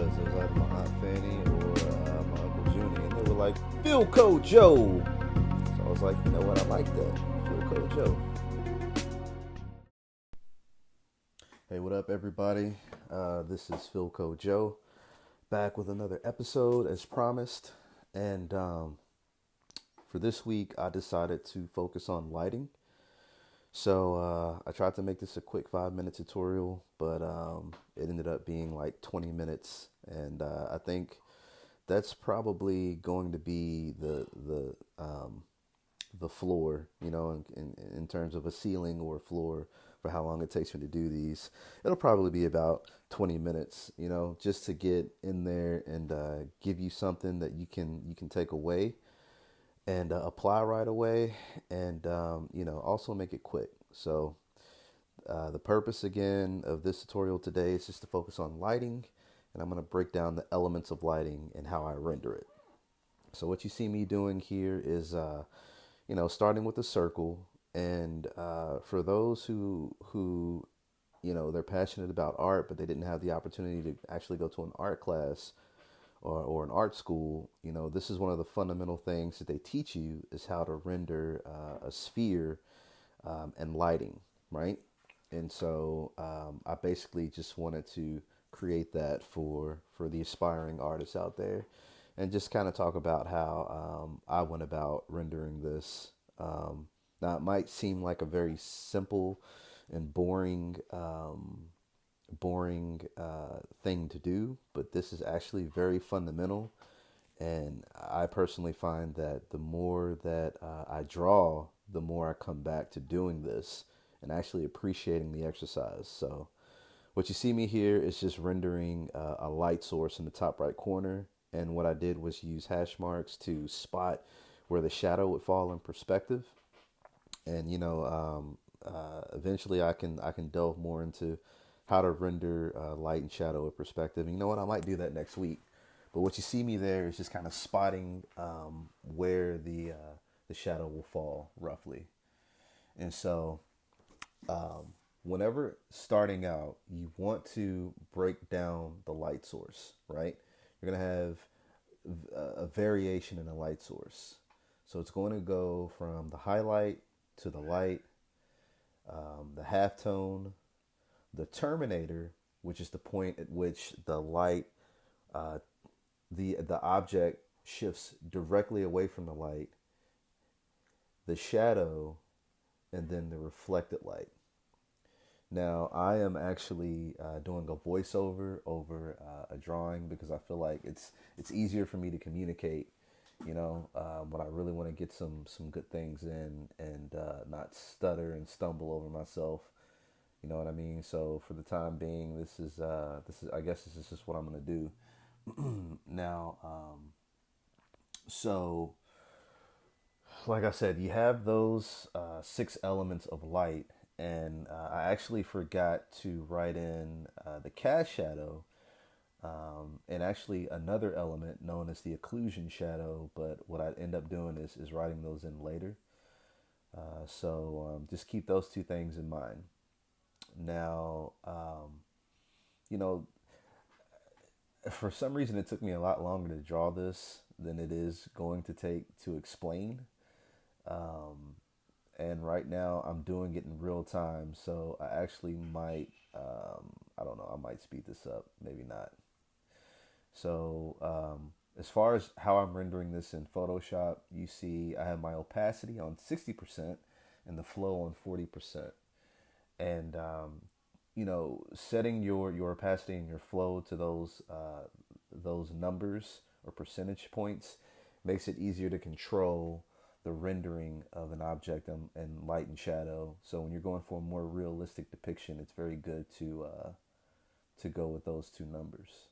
It was either my Aunt Fanny or my Uncle Junie, and they were like, Philco Joe! So I was like, you know what, I like that. Philco Joe. Hey, what up, everybody? This is Philco Joe, back with another episode as promised. And for this week, I decided to focus on lighting. So I tried to make this a quick 5 minute tutorial, but it ended up being like 20 minutes. And I think that's probably going to be the floor, in terms of a ceiling or a floor for how long it takes me to do these. It'll probably be about 20 minutes, just to get in there and give you something that you can take away and apply right away, and also make it quick. So the purpose again of this tutorial today is just to focus on lighting, and I'm going to break down the elements of lighting and how I render it. So what you see me doing here is starting with a circle, and for those who they're passionate about art but they didn't have the opportunity to actually go to an art class or an art school, this is one of the fundamental things that they teach you is how to render a sphere and lighting, right? And so I basically just wanted to create that for the aspiring artists out there, and just kind of talk about how I went about rendering this. Now, it might seem like a very simple and boring thing to do, but this is actually very fundamental. And I personally find that the more that I draw, the more I come back to doing this and actually appreciating the exercise. So what you see me here is just rendering a light source in the top right corner. And what I did was use hash marks to spot where the shadow would fall in perspective. And eventually I can delve more into how to render light and shadow with perspective. And you know what? I might do that next week. But what you see me there is just kind of spotting where the shadow will fall roughly. And so whenever starting out, you want to break down the light source, right? You're going to have a variation in the light source. So it's going to go from the highlight to the light, the halftone, the terminator, which is the point at which the light, the object shifts directly away from the light, the shadow, and then the reflected light. Now, I am actually doing a voiceover over a drawing because I feel like it's easier for me to communicate, when I really want to get some good things in, and not stutter and stumble over myself. You know what I mean? So for the time being, this is I guess this is just what I'm gonna do. Now, so like I said, you have those 6 elements of light, and I actually forgot to write in the cast shadow, and actually another element known as the occlusion shadow. But what I end up doing is writing those in later. So just keep those 2 things in mind. Now, you know, for some reason, it took me a lot longer to draw this than it is going to take to explain. And right now, I'm doing it in real time, so I actually might, I don't know, I might speed this up, maybe not. So, as far as how I'm rendering this in Photoshop, you see I have my opacity on 60% and the flow on 40%. And setting your opacity and your flow to those numbers or percentage points makes it easier to control the rendering of an object and light and shadow. So when you're going for a more realistic depiction, it's very good to go with those 2 numbers.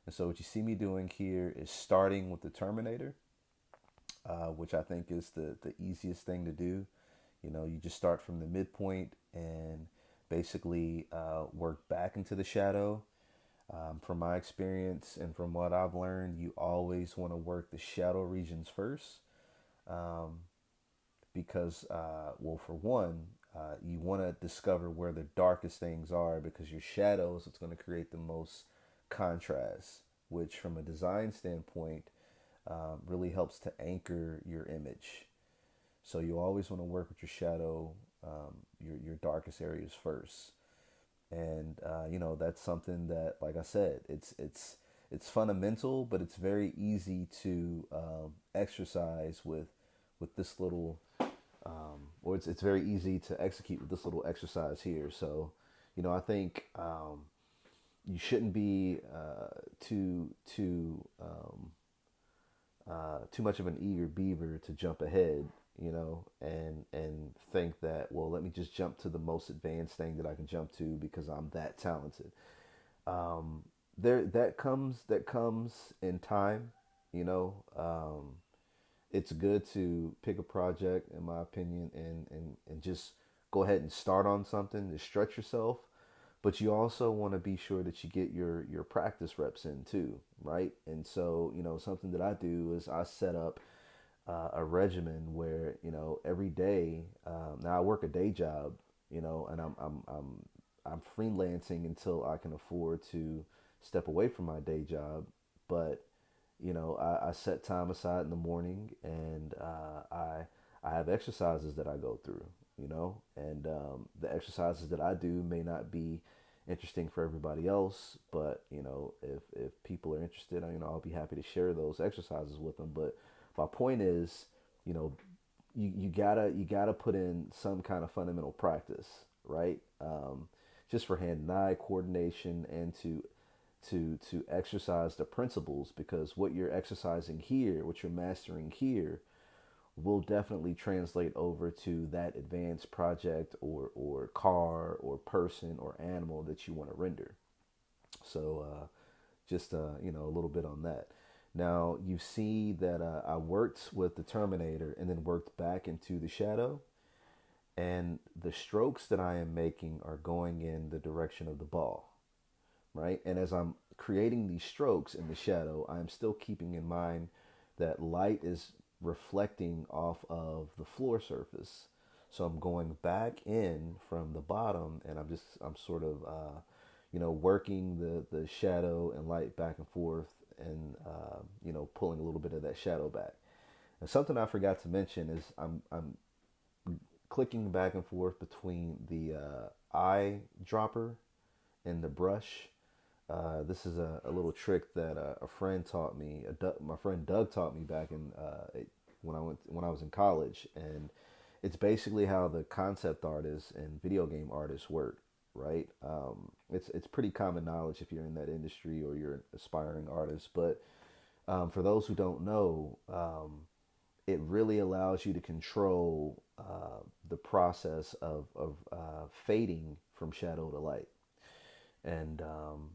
And so what you see me doing here is starting with the terminator, which I think is the easiest thing to do. You just start from the midpoint and basically work back into the shadow. From my experience and from what I've learned, you always want to work the shadow regions first, because, well, for one, you want to discover where the darkest things are, because your shadow is what's going to create the most contrast, which from a design standpoint really helps to anchor your image. So you always want to work with your shadow, your darkest areas first. And that's something that, like I said, it's fundamental, but it's very easy to exercise with this little, or it's very easy to execute with this little exercise here. So, I think you shouldn't be too much of an eager beaver to jump ahead, and think that, well, let me just jump to the most advanced thing that I can jump to because I'm that talented. There that comes in time, you know. It's good to pick a project, in my opinion, and just go ahead and start on something to stretch yourself. But you also want to be sure that you get your practice reps in too, right? And so, something that I do is I set up a regimen where, every day. Now I work a day job, and I'm freelancing until I can afford to step away from my day job. But I set time aside in the morning, and I have exercises that I go through, and the exercises that I do may not be interesting for everybody else, but if people are interested, I'll be happy to share those exercises with them. But my point is, you know, you gotta put in some kind of fundamental practice, right? Just for hand and eye coordination, and to exercise the principles, because what you're exercising here, what you're mastering here, will definitely translate over to that advanced project or car or person or animal that you want to render. So just a little bit on that. Now you see that I worked with the Terminator and then worked back into the shadow, and the strokes that I am making are going in the direction of the ball, right? And as I'm creating these strokes in the shadow, I'm still keeping in mind that light is reflecting off of the floor surface. So I'm going back in from the bottom, and I'm sort of working the shadow and light back and forth, and pulling a little bit of that shadow back. And something I forgot to mention is I'm clicking back and forth between the eye dropper and the brush. This is a little trick that a friend taught me. My friend Doug taught me back in when I was in college, and it's basically how the concept artists and video game artists work, right? It's pretty common knowledge if you're in that industry or you're an aspiring artist. But for those who don't know, it really allows you to control the process of fading from shadow to light. And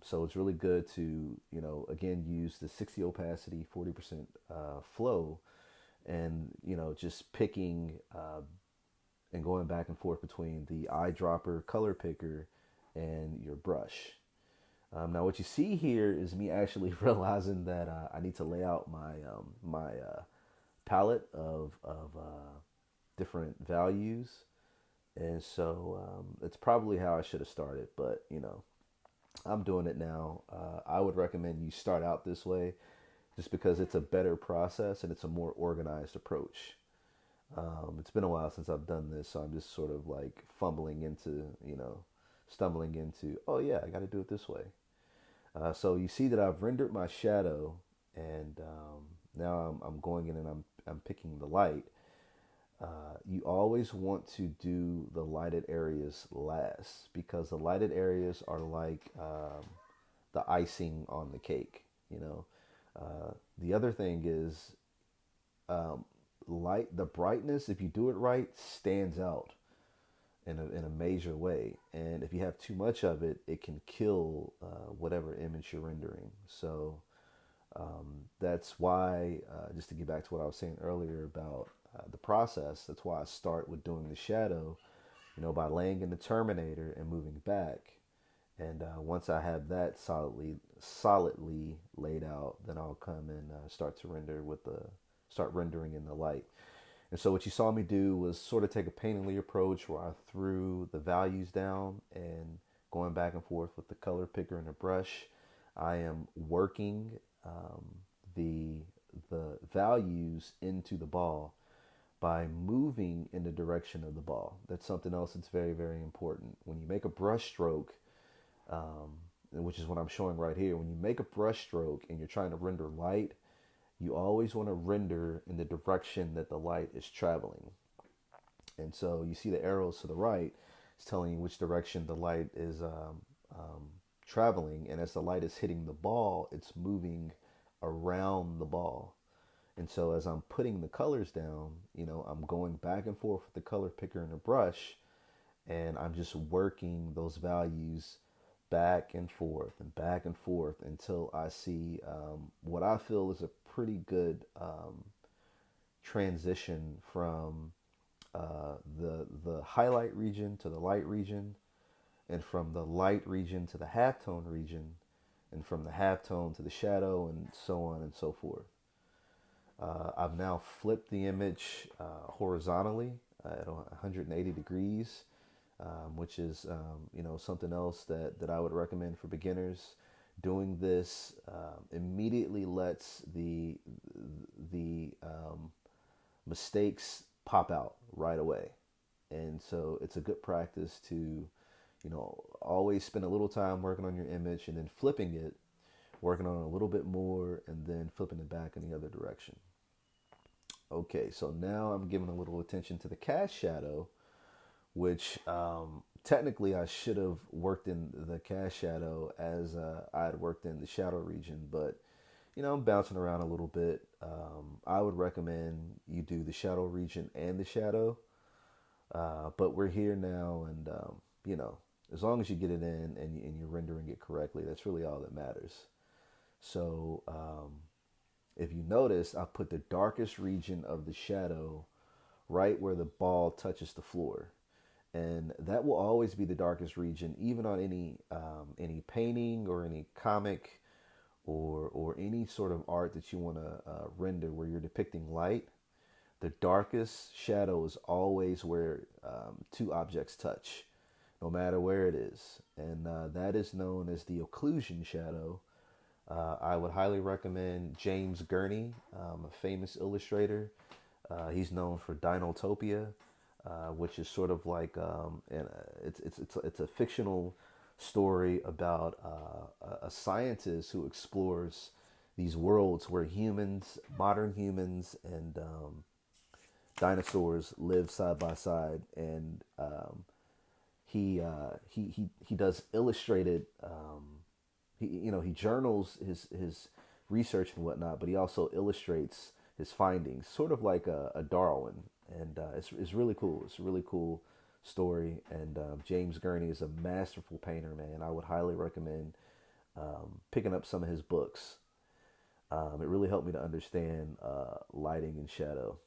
so it's really good to, again, use the 60 opacity, 40% flow, and, just picking and going back and forth between the eyedropper color picker and your brush. Now, what you see here is me actually realizing that I need to lay out my palette of different values. And so it's probably how I should have started, but, I'm doing it now. I would recommend you start out this way, just because it's a better process and it's a more organized approach. It's been a while since I've done this, so I'm just sort of like stumbling into, oh yeah, I got to do it this way. So you see that I've rendered my shadow, and now I'm going in and I'm picking the light. You always want to do the lighted areas last, because the lighted areas are like the icing on the cake. The other thing is light. The brightness, if you do it right, stands out in a major way. And if you have too much of it, it can kill whatever image you're rendering. So that's why, just to get back to what I was saying earlier about the process, that's why I start with doing the shadow, by laying in the Terminator and moving back. And once I have that solidly laid out, then I'll come and start rendering in the light. And so what you saw me do was sort of take a painterly approach, where I threw the values down and going back and forth with the color picker and the brush. I am working um, the the values into the ball by moving in the direction of the ball. That's something else that's very, very important. When you make a brush stroke, which is what I'm showing right here, when you make a brush stroke and you're trying to render light, you always want to render in the direction that the light is traveling. And so you see the arrows to the right, it's telling you which direction the light is um, traveling. And as the light is hitting the ball, it's moving around the ball. And so as I'm putting the colors down, I'm going back and forth with the color picker and a brush, and I'm just working those values back and forth until I see what I feel is a pretty good transition from the highlight region to the light region, and from the light region to the halftone region, and from the halftone to the shadow, and so on and so forth. I've now flipped the image horizontally at 180 degrees, which is something else that I would recommend for beginners. Doing this immediately lets the mistakes pop out right away, and so it's a good practice to always spend a little time working on your image and then flipping it, working on it a little bit more, and then flipping it back in the other direction. Okay, so now I'm giving a little attention to the cast shadow, which technically I should have worked in the cast shadow as I had worked in the shadow region, but I'm bouncing around a little bit. I would recommend you do the shadow region and the shadow, but we're here now, and as long as you get it in and you're rendering it correctly, that's really all that matters. So if you notice, I put the darkest region of the shadow right where the ball touches the floor, and that will always be the darkest region, even on any painting or any comic or any sort of art that you want to render where you're depicting light. The darkest shadow is always where two objects touch, no matter where it is, and that is known as the occlusion shadow. I would highly recommend James Gurney, a famous illustrator. He's known for Dinotopia, which is sort of like it's a fictional story about a scientist who explores these worlds where modern humans, and dinosaurs live side by side, and he does illustrated. He journals his research and whatnot, but he also illustrates his findings, sort of like a Darwin, and it's really cool. It's a really cool story, and James Gurney is a masterful painter, man. I would highly recommend picking up some of his books. It really helped me to understand lighting and shadow.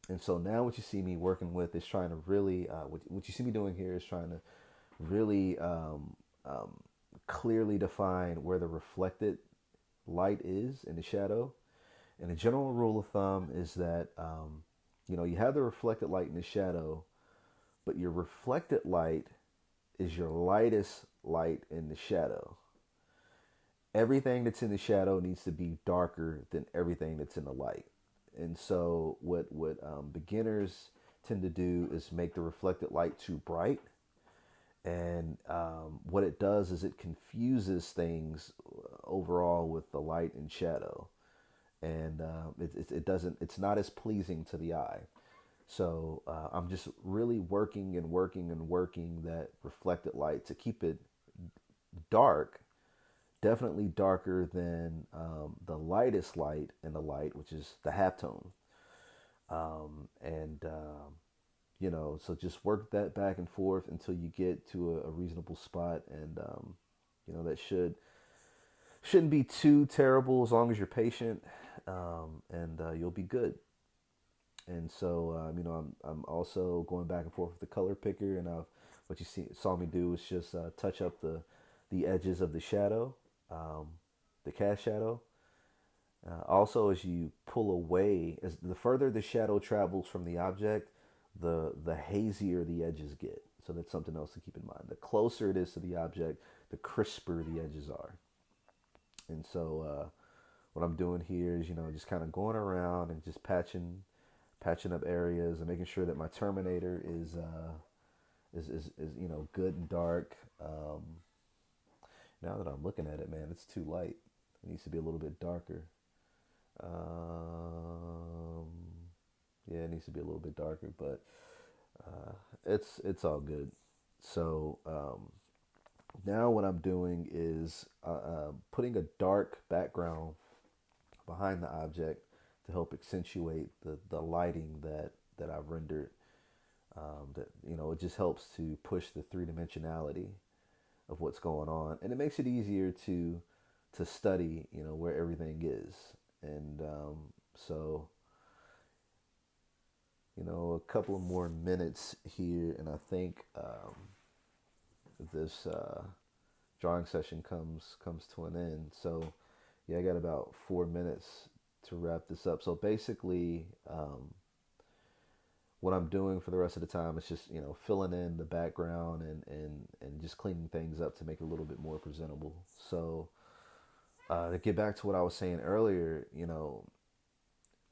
And so now what you see me working with is trying to really, what you see me doing here is trying to really clearly define where the reflected light is in the shadow. And the general rule of thumb is that, you have the reflected light in the shadow, but your reflected light is your lightest light in the shadow. Everything that's in the shadow needs to be darker than everything that's in the light. And so what beginners tend to do is make the reflected light too bright. And what it does is it confuses things overall with the light and shadow. And it doesn't, it's not as pleasing to the eye. So I'm just really working and working and working that reflected light to keep it dark, definitely darker than the lightest light in the light, which is the halftone. And so just work that back and forth until you get to a reasonable spot, and that shouldn't be too terrible as long as you're patient, and you'll be good. And so I'm also going back and forth with the color picker, and what you saw me do is just touch up the edges of the shadow, the cast shadow. Also, as you pull away, as the further the shadow travels from the object, the hazier the edges get. So that's something else to keep in mind. The closer it is to the object, the crisper the edges are. And so what I'm doing here is, just kind of going around and just patching up areas and making sure that my terminator is good and dark. Now that I'm looking at it, man, it's too light. It needs to be a little bit darker. Um, yeah, it needs to be a little bit darker, but it's all good. So now what I'm doing is putting a dark background behind the object to help accentuate the lighting that I've rendered. That it just helps to push the three dimensionality of what's going on, and it makes it easier to study where everything is. And so a couple of more minutes here, and I think this drawing session comes to an end. So yeah, I got about 4 minutes to wrap this up. So basically, what I'm doing for the rest of the time is just filling in the background and just cleaning things up to make it a little bit more presentable. So to get back to what I was saying earlier,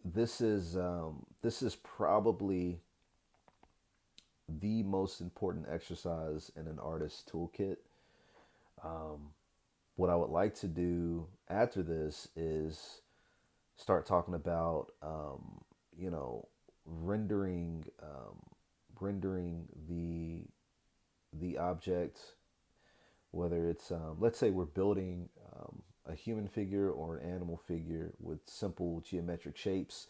this is probably the most important exercise in an artist's toolkit. What I would like to do after this is start talking about you know rendering rendering the object, whether it's let's say we're building a human figure or an animal figure with simple geometric shapes,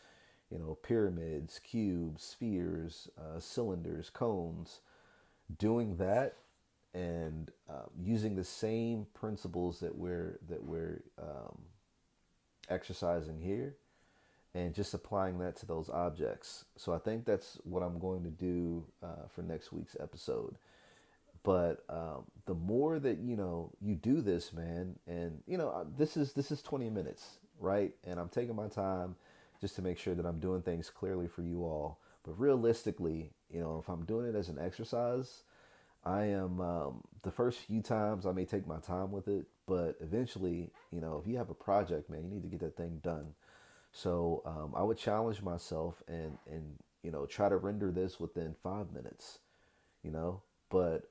pyramids, cubes, spheres, cylinders, cones. Doing that and using the same principles that we're exercising here, and just applying that to those objects. So I think that's what I'm going to do for next week's episode. But the more that you do this, man, and this is 20 minutes, right? And I'm taking my time just to make sure that I'm doing things clearly for you all. But realistically, if I'm doing it as an exercise, I am the first few times I may take my time with it, but eventually, if you have a project, man, you need to get that thing done. So I would challenge myself and try to render this within 5 minutes, you know, but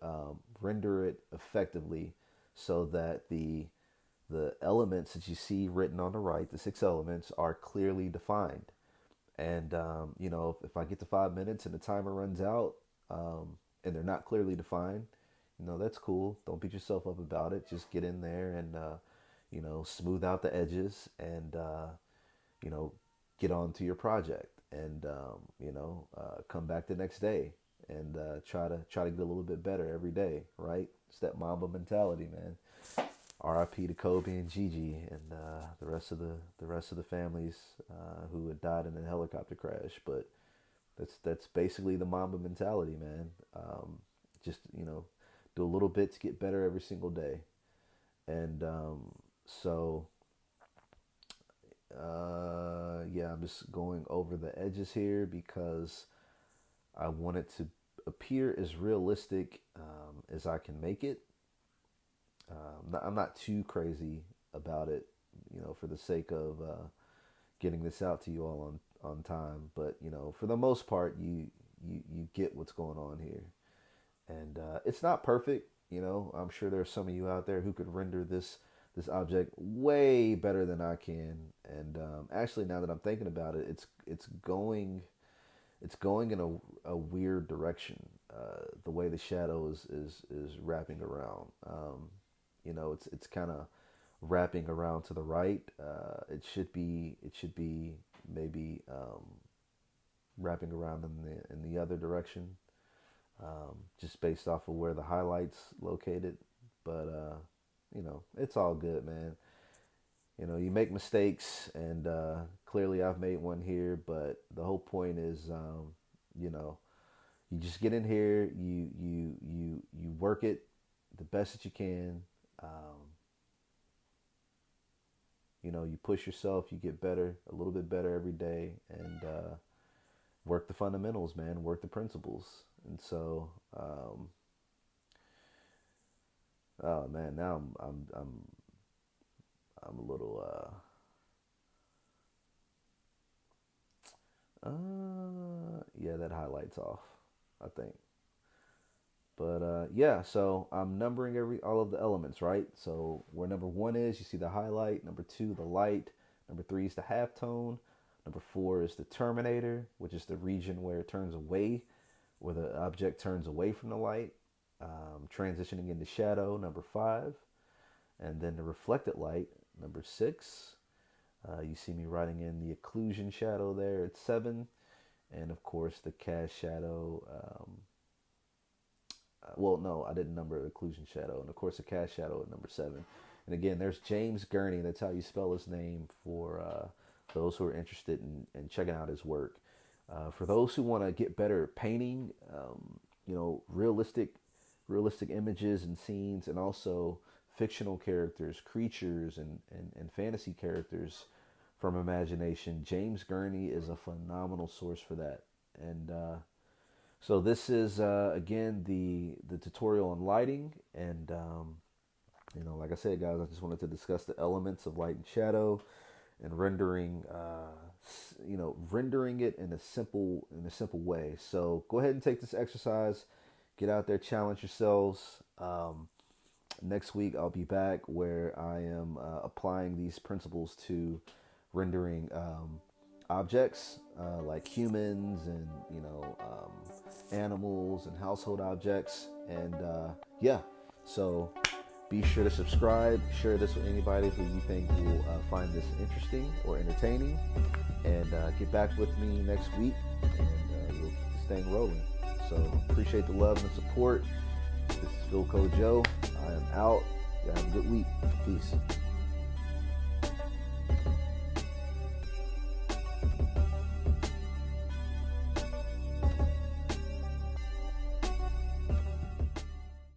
render it effectively so that the elements that you see written on the right, the 6 elements, are clearly defined. And if I get to 5 minutes and the timer runs out, and they're not clearly defined, that's cool. Don't beat yourself up about it. Just get in there and smooth out the edges and you know, get on to your project, and come back the next day and try to get a little bit better every day, right? It's that Mamba mentality, man. R.I.P. to Kobe and Gigi and the rest of the families who had died in a helicopter crash. But that's basically the Mamba mentality, man. Just do a little bit to get better every single day, and so yeah, I'm just going over the edges here because I want it to appear as realistic as I can make it. I'm not too crazy about it, for the sake of getting this out to you all on time. But for the most part, you get what's going on here, and it's not perfect. I'm sure there are some of you out there who could render this object way better than I can. And actually, now that I'm thinking about it, it's going in a weird direction. The way the shadow is wrapping around. It's kind of wrapping around to the right. It should be maybe wrapping around in the other direction, just based off of where the highlights located. But it's all good, man. You make mistakes, and clearly I've made one here. But the whole point is, you know, you just get in here, you work it the best that you can. Um, you push yourself, you get better, a little bit better every day, and work the fundamentals, man. Work the principles. And so, oh man, now I'm a little yeah, that highlight's off, I think. But yeah, so I'm numbering all of the elements, right? So where number one is, you see the highlight. Number two, the light. Number three is the halftone. Number four is the terminator, which is the region where it turns away, where the object turns away from the light, transitioning into shadow. Number five, and then the reflected light. Number six. You see me writing in the occlusion shadow there at 7, and of course the cast shadow. Well, no, I didn't number occlusion shadow, and of course the cast shadow at number 7. And again, there's James Gurney. That's how you spell his name for those who are interested in checking out his work. For those who want to get better at painting, realistic images and scenes, and also fictional characters, creatures, and fantasy characters from imagination, James Gurney is a phenomenal source for that. And so this is, again, the tutorial on lighting. And, like I said, guys, I just wanted to discuss the elements of light and shadow and rendering, rendering it in a simple way. So go ahead and take this exercise. Get out there, challenge yourselves. Next week, I'll be back where I am applying these principles to rendering objects like humans and animals and household objects. And yeah, so be sure to subscribe, share this with anybody who you think will find this interesting or entertaining, and get back with me next week, and we'll keep this thing rolling. So appreciate the love and the support. This is Philco Joe. I am out. Y'all have a good week. Peace.